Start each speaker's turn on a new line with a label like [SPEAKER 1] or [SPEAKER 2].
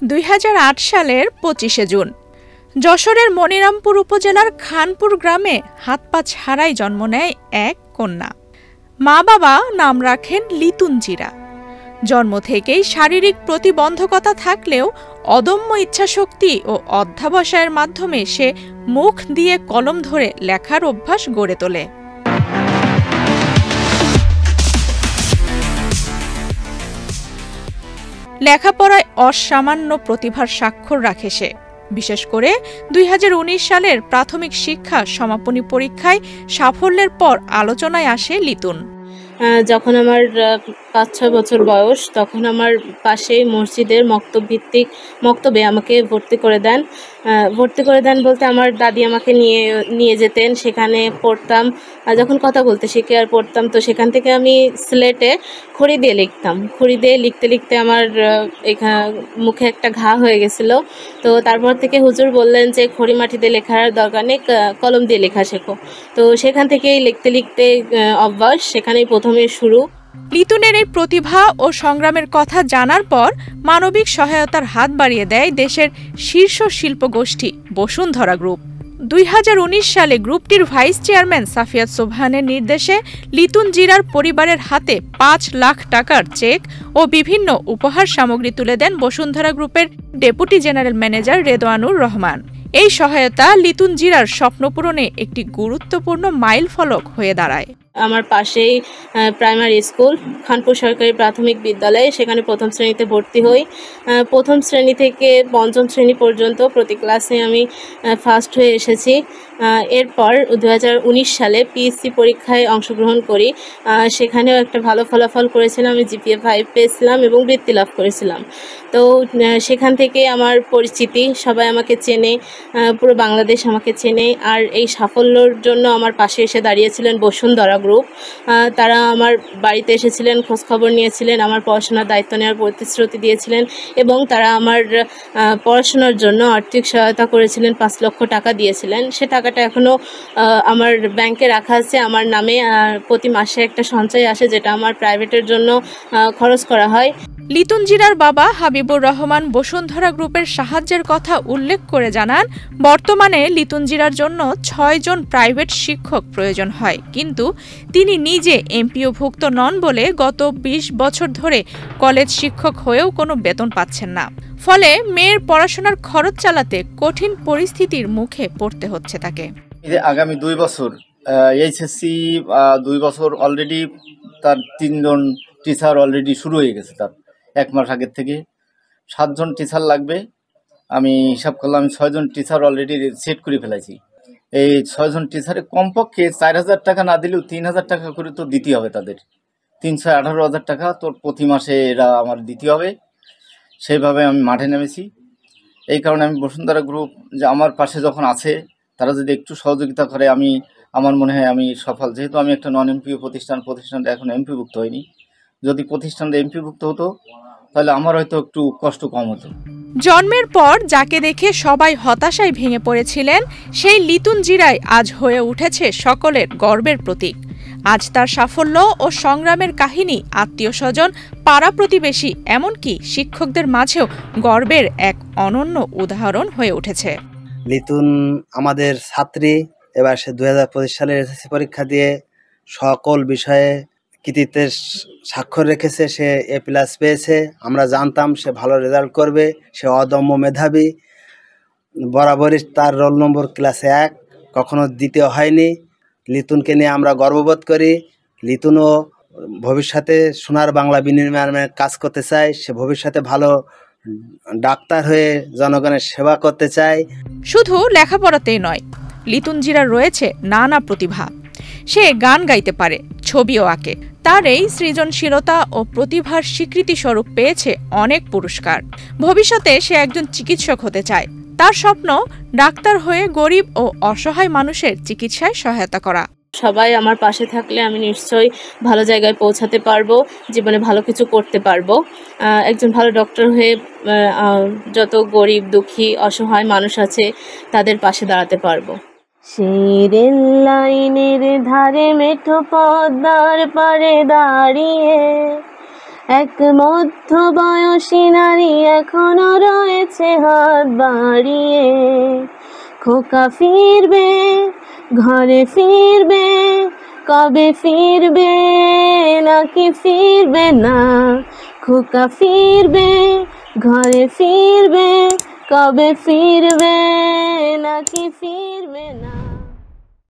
[SPEAKER 1] 2008 সালের 25শে জুন যশোরের মনিরামপুর উপজেলার খানপুর গ্রামে হাত পা ছাড়াই জন্ম নেয় এক কন্যা। মা বাবা নাম রাখেন লিতুন জিরা। জন্ম থেকেই শারীরিক প্রতিবন্ধকতা থাকলেও অদম্য ইচ্ছাশক্তি ও অধ্যবসায়ের মাধ্যমে সে মুখ দিয়ে কলম ধরে লেখার অভ্যাস গড়ে তোলে। লেখাপড়ায় অসামান্য প্রতিভার স্বাক্ষর রাখে সে। বিশেষ করে 2019 সালের প্রাথমিক শিক্ষা সমাপনী পরীক্ষায় সাফল্যের পর আলোচনায় আসে লিতুন।
[SPEAKER 2] যখন আমার 5-6 বছর বয়স, তখন আমার পাশে মসজিদের মক্তবে আমাকে ভর্তি করে দেন বলতে আমার দাদি আমাকে নিয়ে যেতেন, সেখানে পড়তাম। যখন কথা বলতে শিখে আর পড়তাম, তো সেখান থেকে আমি স্লেটে খড়ি দিয়ে লিখতাম। খড়ি দিয়ে লিখতে লিখতে আমার মুখে একটা ঘা হয়ে গেছিলো। তো তারপর থেকে হুজুর বললেন যে খড়ি মাটিতে লেখার দরকার নেই, কলম দিয়ে লেখা শেখো। তো সেখান থেকেই লিখতে লিখতে অভ্যাস, সেখানেই প্রথমে শুরু।
[SPEAKER 1] লিতুনের এই প্রতিভা ও সংগ্রামের কথা জানার পর মানবিক সহায়তার হাত বাড়িয়ে দেয় দেশের শীর্ষ শিল্পগোষ্ঠী বসুন্ধরা গ্রুপ। 2019 সালে গ্রুপটির ভাইস চেয়ারম্যান সাফিয়াত সোবহানের নির্দেশে লিতুন জিরার পরিবারের হাতে 5 লাখ টাকার চেক ও বিভিন্ন উপহার সামগ্রী তুলে দেন বসুন্ধরা গ্রুপের ডেপুটি জেনারেল ম্যানেজার রেদওয়ানুর রহমান। এই সহায়তা লিতুন জিরার স্বপ্ন পূরণে একটি গুরুত্বপূর্ণ মাইলফলক হয়ে দাঁড়ায়।
[SPEAKER 2] আমার পাশেই প্রাইমারি স্কুল, খানপুর সরকারি প্রাথমিক বিদ্যালয়ে, সেখানে প্রথম শ্রেণীতে ভর্তি হই। প্রথম শ্রেণী থেকে পঞ্চম শ্রেণী পর্যন্ত প্রতি ক্লাসে আমি ফার্স্ট হয়ে এসেছি। এরপর 2019 সালে পিএসসি পরীক্ষায় অংশগ্রহণ করি। সেখানেও একটা ভালো ফলাফল করেছিলাম, আমি জিপিএ 5 পেয়েছিলাম এবং বৃত্তি লাভ করেছিলাম। তো সেখান থেকে আমার পরিচিতি, সবাই আমাকে চেনে, পুরো বাংলাদেশ আমাকে চেনে। আর এই সাফল্যর জন্য আমার পাশে এসে দাঁড়িয়েছিলেন বসুন্ধরা গ্রুপ। তারা আমার বাড়িতে এসেছিলেন, খোঁজখবর নিয়েছিলেন, আমার পড়াশোনার দায়িত্ব নেওয়ার প্রতিশ্রুতি দিয়েছিলেন এবং তারা আমার পড়াশোনার জন্য আর্থিক সহায়তা করেছিলেন, 5 লক্ষ টাকা দিয়েছিলেন। সে টাকাটা এখনও আমার ব্যাংকে রাখা আছে আমার নামে। প্রতি মাসে একটা সঞ্চয় আসে, যেটা আমার প্রাইভেটের জন্য খরচ করা হয়।
[SPEAKER 1] লিতুন জিরার বাবা হাবিবুর রহমান বসুন্ধরা গ্রুপের সাহায্যের কথা উল্লেখ করে জানান, বর্তমানে লিতুন জিরার জন্য 6 জন প্রাইভেট শিক্ষক প্রয়োজন হয়, কিন্তু তিনি নিজে এমপিওভুক্ত নন বলে গত 20 বছর ধরে কলেজ শিক্ষক হয়েও কোনো বেতন পাচ্ছেন না। ফলে মেয়ের পড়াশোনার খরচ চালাতে কঠিন পরিস্থিতির মুখে পড়তে হচ্ছে তাকে।
[SPEAKER 3] আগামী 2 বছর এইচএসসি 2 বছর অলরেডি তার 3 জন টিচার অলরেডি শুরু হয়ে গেছে। তার 1 মাস আগের থেকে 7 জন টিচার লাগবে। আমি হিসাব করলাম 6 জন টিচার অলরেডি সেট করে ফেলেছি। এই 6 জন টিচারে কমপক্ষে 4,000 টাকা না দিলেও 3,000 টাকা করে তো দিতে হবে তাদের। 318,000 টাকা তোর প্রতি মাসে এরা আমার দিতে হবে। সেইভাবে আমি মাঠে নেমেছি। এই কারণে আমি বসুন্ধরা গ্রুপ যে আমার পাশে যখন আছে, তারা যদি একটু সহযোগিতা করে, আমার মনে হয় আমি সফল। যেহেতু আমি একটা নন এমপিও প্রতিষ্ঠানটা এখন এমপিভুক্ত হয়নি। যদি প্রতিষ্ঠানটা এমপিভুক্ত হতো তাহলে আমার হয়তো একটু কষ্ট কম হতো।
[SPEAKER 1] জন্মের পর যাকে দেখে সবাই হতাশায় ভেঙে পড়েছিলেন, সেই লিতুন জিরাই আজ হয়ে উঠেছে সকলের গর্বের প্রতীক। আজ তার সাফল্য ও সংগ্রামের কাহিনী আত্মীয় স্বজন, পাড়া প্রতিবেশী, এমনকি শিক্ষকদের মাঝেও গর্বের এক অনন্য উদাহরণ হয়ে উঠেছে।
[SPEAKER 4] লিতুন আমাদের ছাত্রী। এবার সে 2025 সালের এসএসসি পরীক্ষা দিয়ে সকল বিষয়ে কৃতিত্বের স্বাক্ষর রেখেছে। সে A+ পেয়েছে। আমরা জানতাম সে ভালো রেজাল্ট করবে। সে অদম্য মেধাবী, বরাবরই তার রোল নম্বর ক্লাসে 1, কখনো দ্বিতীয় হয়নি। লিতুনকে নিয়ে আমরা গর্ববোধ করি। লিতুনও ভবিষ্যতে সোনার বাংলা বিনির্মাণের কাজ করতে চায়। সে ভবিষ্যতে ভালো ডাক্তার হয়ে জনগণের সেবা করতে চায়।
[SPEAKER 1] শুধু লেখাপড়াতেই নয়, লিতুন জিরার রয়েছে নানা প্রতিভা। সে গান গাইতে পারে, ছবিও আঁকে। তার এই সৃজনশীলতা ও প্রতিভার স্বীকৃতি স্বরূপ পেয়েছে অনেক পুরস্কার। ভবিষ্যতে সে একজন চিকিৎসক হতে চায়। তার স্বপ্ন ডাক্তার হয়ে গরিব ও অসহায় মানুষের চিকিৎসায় সহায়তা করা।
[SPEAKER 2] সবাই আমার পাশে থাকলে আমি নিশ্চয়ই ভালো জায়গায় পৌঁছাতে পারবো, জীবনে ভালো কিছু করতে পারবো। একজন ভালো ডক্টর হয়ে যত গরিব, দুঃখী, অসহায় মানুষ আছে তাদের পাশে দাঁড়াতে পারবো। সেই রেল লাইনের ধারে মেঠো পদ্মার পাড়ে দাঁড়িয়ে এক মধ্য বয়সী নারী এখনো রয়েছে হাত বাড়িয়ে। খোকা ফিরবে, ঘরে ফিরবে, কবে ফিরবে নাকি ফিরবে না? খোকা ফিরবে, ঘরে ফিরবে, কবে ফিরবে নাকি ফিরবে না?